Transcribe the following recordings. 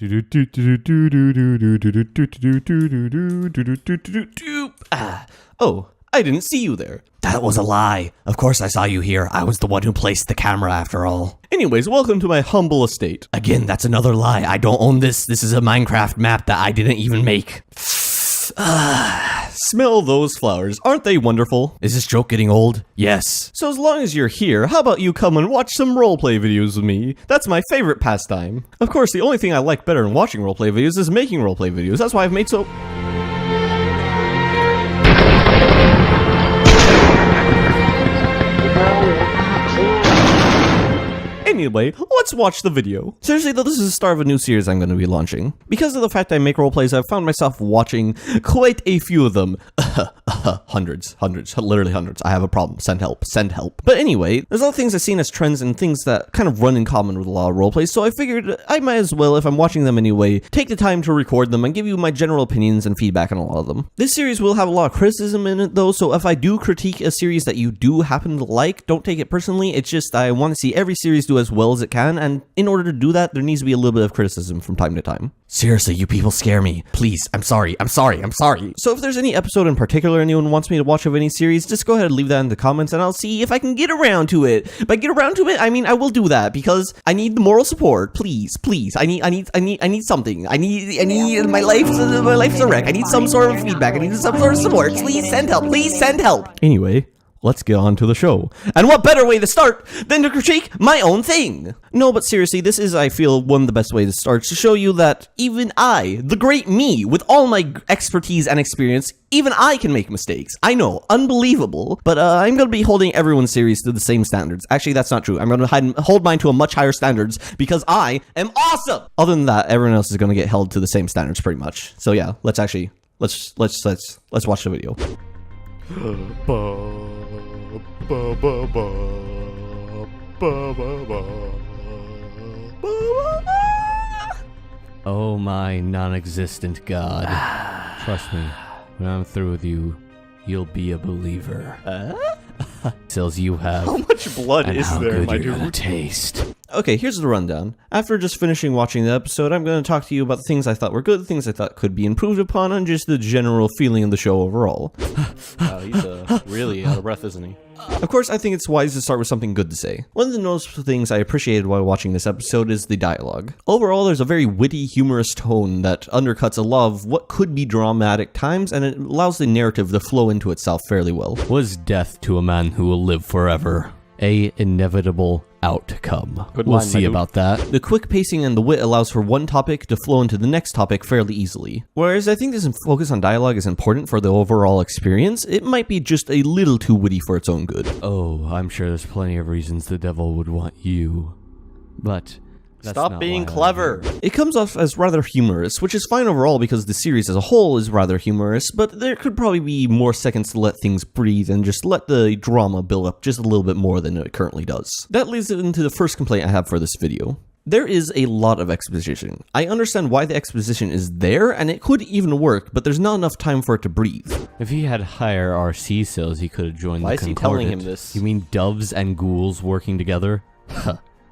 Oh, I didn't see you there. That was a lie. Of course I saw you here. I was the one who placed the camera after all. Anyways, welcome to my humble estate. Again, that's another lie. I don't own this. This is a Minecraft map that I didn't even make. Smell those flowers. Aren't they wonderful? Is this joke getting old? Yes. So as long as you're here, how about you come and watch some roleplay videos with me? That's my favorite pastime. Of course, the only thing I like better than watching roleplay videos is making roleplay videos. That's why I've made so... Anyway, let's watch the video. Seriously though, this is the start of a new series I'm going to be launching. Because of the fact I make roleplays, I've found myself watching quite a few of them. Hundreds, literally hundreds. I have a problem. Send help. But anyway, there's a lot of things I've seen as trends and things that kind of run in common with a lot of roleplays, so I figured I might as well, if I'm watching them anyway, take the time to record them and give you my general opinions and feedback on a lot of them. This series will have a lot of criticism in it though, so if I do critique a series that you do happen to like, don't take it personally. It's just I want to see every series do as well as it can, and in order to do that, there needs to be a little bit of criticism from time to time. Seriously, you people scare me. Please, I'm sorry. So if there's any episode in particular anyone wants me to watch of any series, just go ahead and leave that in the comments and I'll see if I can get around to it. By get around to it, I mean I will do that because I need the moral support. Please. I need something. I need my life's a wreck. I need some sort of feedback. I need some sort of support. Please send help. Anyway, let's get on to the show. And what better way to start than to critique my own thing? No, but seriously, this is, I feel, one of the best ways to start, to show you that even I, the great me, with all my expertise and experience, even I can make mistakes. I know, unbelievable, but I'm going to be holding everyone's series to the same standards. Actually, that's not true. I'm going to hold mine to a much higher standards because I am awesome! Other than that, everyone else is going to get held to the same standards pretty much. So yeah, let's watch the video. Oh my non-existent god. Trust me, when I'm through with you, you'll be a believer. Cells you have. How much blood and is how there, good my you're dude? gonna taste. Okay, here's the rundown. After just finishing watching the episode, I'm going to talk to you about the things I thought were good, things I thought could be improved upon, and just the general feeling of the show overall. He's really out of breath, isn't he? Of course, I think it's wise to start with something good to say. One of the noticeable things I appreciated while watching this episode is the dialogue. Overall, there's a very witty, humorous tone that undercuts a lot of what could be dramatic times, and it allows the narrative to flow into itself fairly well. Was death to a man who will live forever a inevitable outcome? We'll see about that. The quick pacing and the wit allows for one topic to flow into the next topic fairly easily. Whereas I think this focus on dialogue is important for the overall experience, it might be just a little too witty for its own good. Oh, I'm sure there's plenty of reasons the devil would want you. But that's stop not being why I'm clever. here. It comes off as rather humorous, which is fine overall because the series as a whole is rather humorous, but there could probably be more seconds to let things breathe and just let the drama build up just a little bit more than it currently does. That leads into the first complaint I have for this video. There is a lot of exposition. I understand why the exposition is there, and it could even work, but there's not enough time for it to breathe. If he had higher RC cells, he could have joined Why the is he Concordant. telling him this? You mean doves and ghouls working together?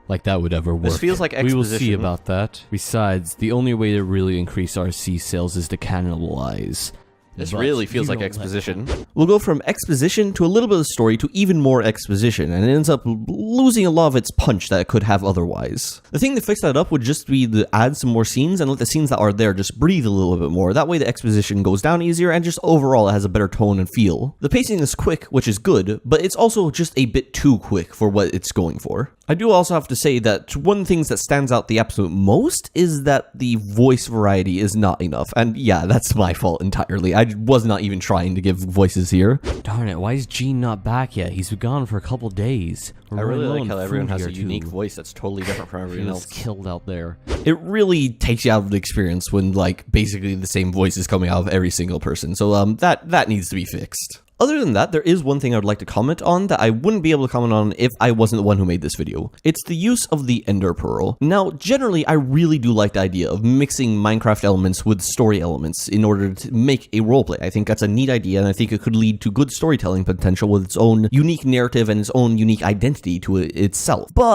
Like that would ever work. This feels like exposition. We will see about that. Besides, the only way to really increase RC sales is to cannibalize. This But really feels you like don't exposition. We'll go from exposition to a little bit of story to even more exposition, and it ends up losing a lot of its punch that it could have otherwise. The thing to fix that up would just be to add some more scenes and let the scenes that are there just breathe a little bit more. That way the exposition goes down easier and just overall it has a better tone and feel. The pacing is quick, which is good, but it's also just a bit too quick for what it's going for. I do also have to say that one of the things that stands out the absolute most is that the voice variety is not enough. And yeah, that's my fault entirely. I was not even trying to give voices here. Darn it, why is Gene not back yet? He's been gone for a couple days. I really like how everyone has a unique voice that's totally different from everyone else. Killed out there. It really takes you out of the experience when, like, basically the same voice is coming out of every single person. So that needs to be fixed. Other than that, there is one thing I would like to comment on that I wouldn't be able to comment on if I wasn't the one who made this video. It's the use of the Ender Pearl. Now, generally, I really do like the idea of mixing Minecraft elements with story elements in order to make a roleplay. I think that's a neat idea, and I think it could lead to good storytelling potential with its own unique narrative and its own unique identity to it itself. But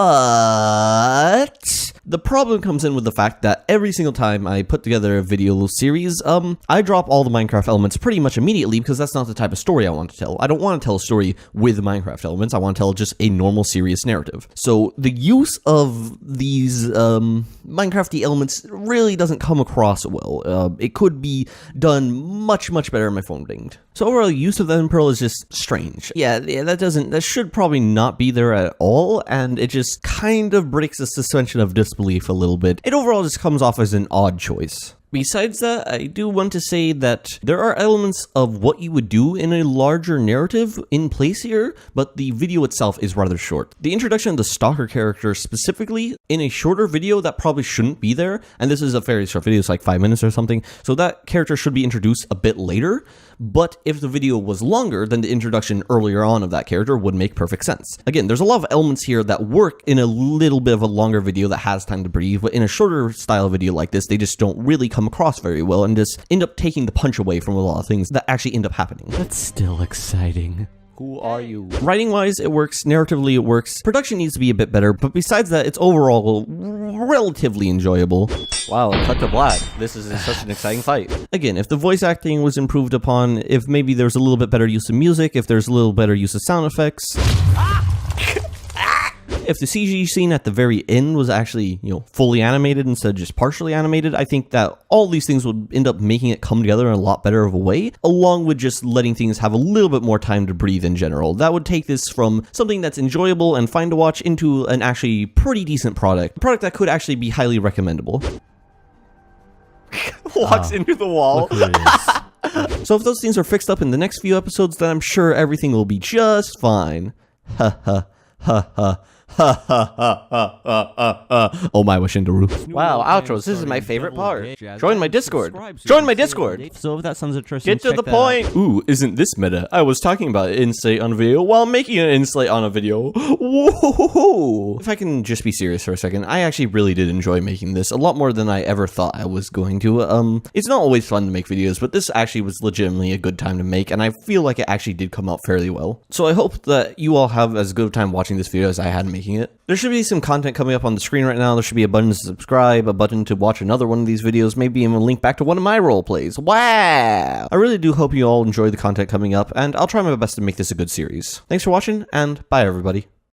The problem comes in with the fact that every single time I put together a video series, I drop all the Minecraft elements pretty much immediately because that's not the type of story I want to tell. I don't want to tell a story with Minecraft elements. I want to tell just a normal, serious narrative. So the use of these Minecrafty elements really doesn't come across well. It could be done much, much better in my phone dinged. So overall, use of the End Pearl is just strange. Yeah, that should probably not be there at all, and it just kind of breaks the suspension of disbelief a little bit. It overall just comes off as an odd choice. Besides that, I do want to say that there are elements of what you would do in a larger narrative in place here, but the video itself is rather short. The introduction of the Stalker character specifically in a shorter video that probably shouldn't be there, and this is a fairly short video, it's like 5 minutes or something, so that character should be introduced a bit later, but if the video was longer, then the introduction earlier on of that character would make perfect sense. Again, there's a lot of elements here that work in a little bit of a longer video that has time to breathe, but in a shorter style video like this, they just don't really come across very well and just end up taking the punch away from a lot of things that actually end up happening. That's still exciting. Who are you? Writing-wise, it works. Narratively, it works. Production needs to be a bit better, but besides that, it's overall relatively enjoyable. Wow, cut to black. This is such an exciting fight. Again, if the voice acting was improved upon, if maybe there's a little bit better use of music, if there's a little better use of sound effects... If the CG scene at the very end was actually, fully animated instead of just partially animated, I think that all these things would end up making it come together in a lot better of a way, along with just letting things have a little bit more time to breathe in general. That would take this from something that's enjoyable and fine to watch into an actually pretty decent product. A product that could actually be highly recommendable. Walks into the wall. So if those things are fixed up in the next few episodes, then I'm sure everything will be just fine. Ha ha ha ha. Oh my Washindaru. Wow, outros. This is my favorite part. Join my Discord. Join my Discord. So if that sounds interesting, Get to the point. Ooh, isn't this meta? I was talking about insight on a video while making an insight on a video. Whoa. If I can just be serious for a second, I actually really did enjoy making this a lot more than I ever thought I was going to. It's not always fun to make videos, but this actually was legitimately a good time to make, and I feel like it actually did come out fairly well. So I hope that you all have as good a time watching this video as I had making it. There should be some content coming up on the screen right now. There should be a button to subscribe, a button to watch another one of these videos, maybe even a link back to one of my role plays. Wow! I really do hope you all enjoy the content coming up, and I'll try my best to make this a good series. Thanks for watching, and bye everybody.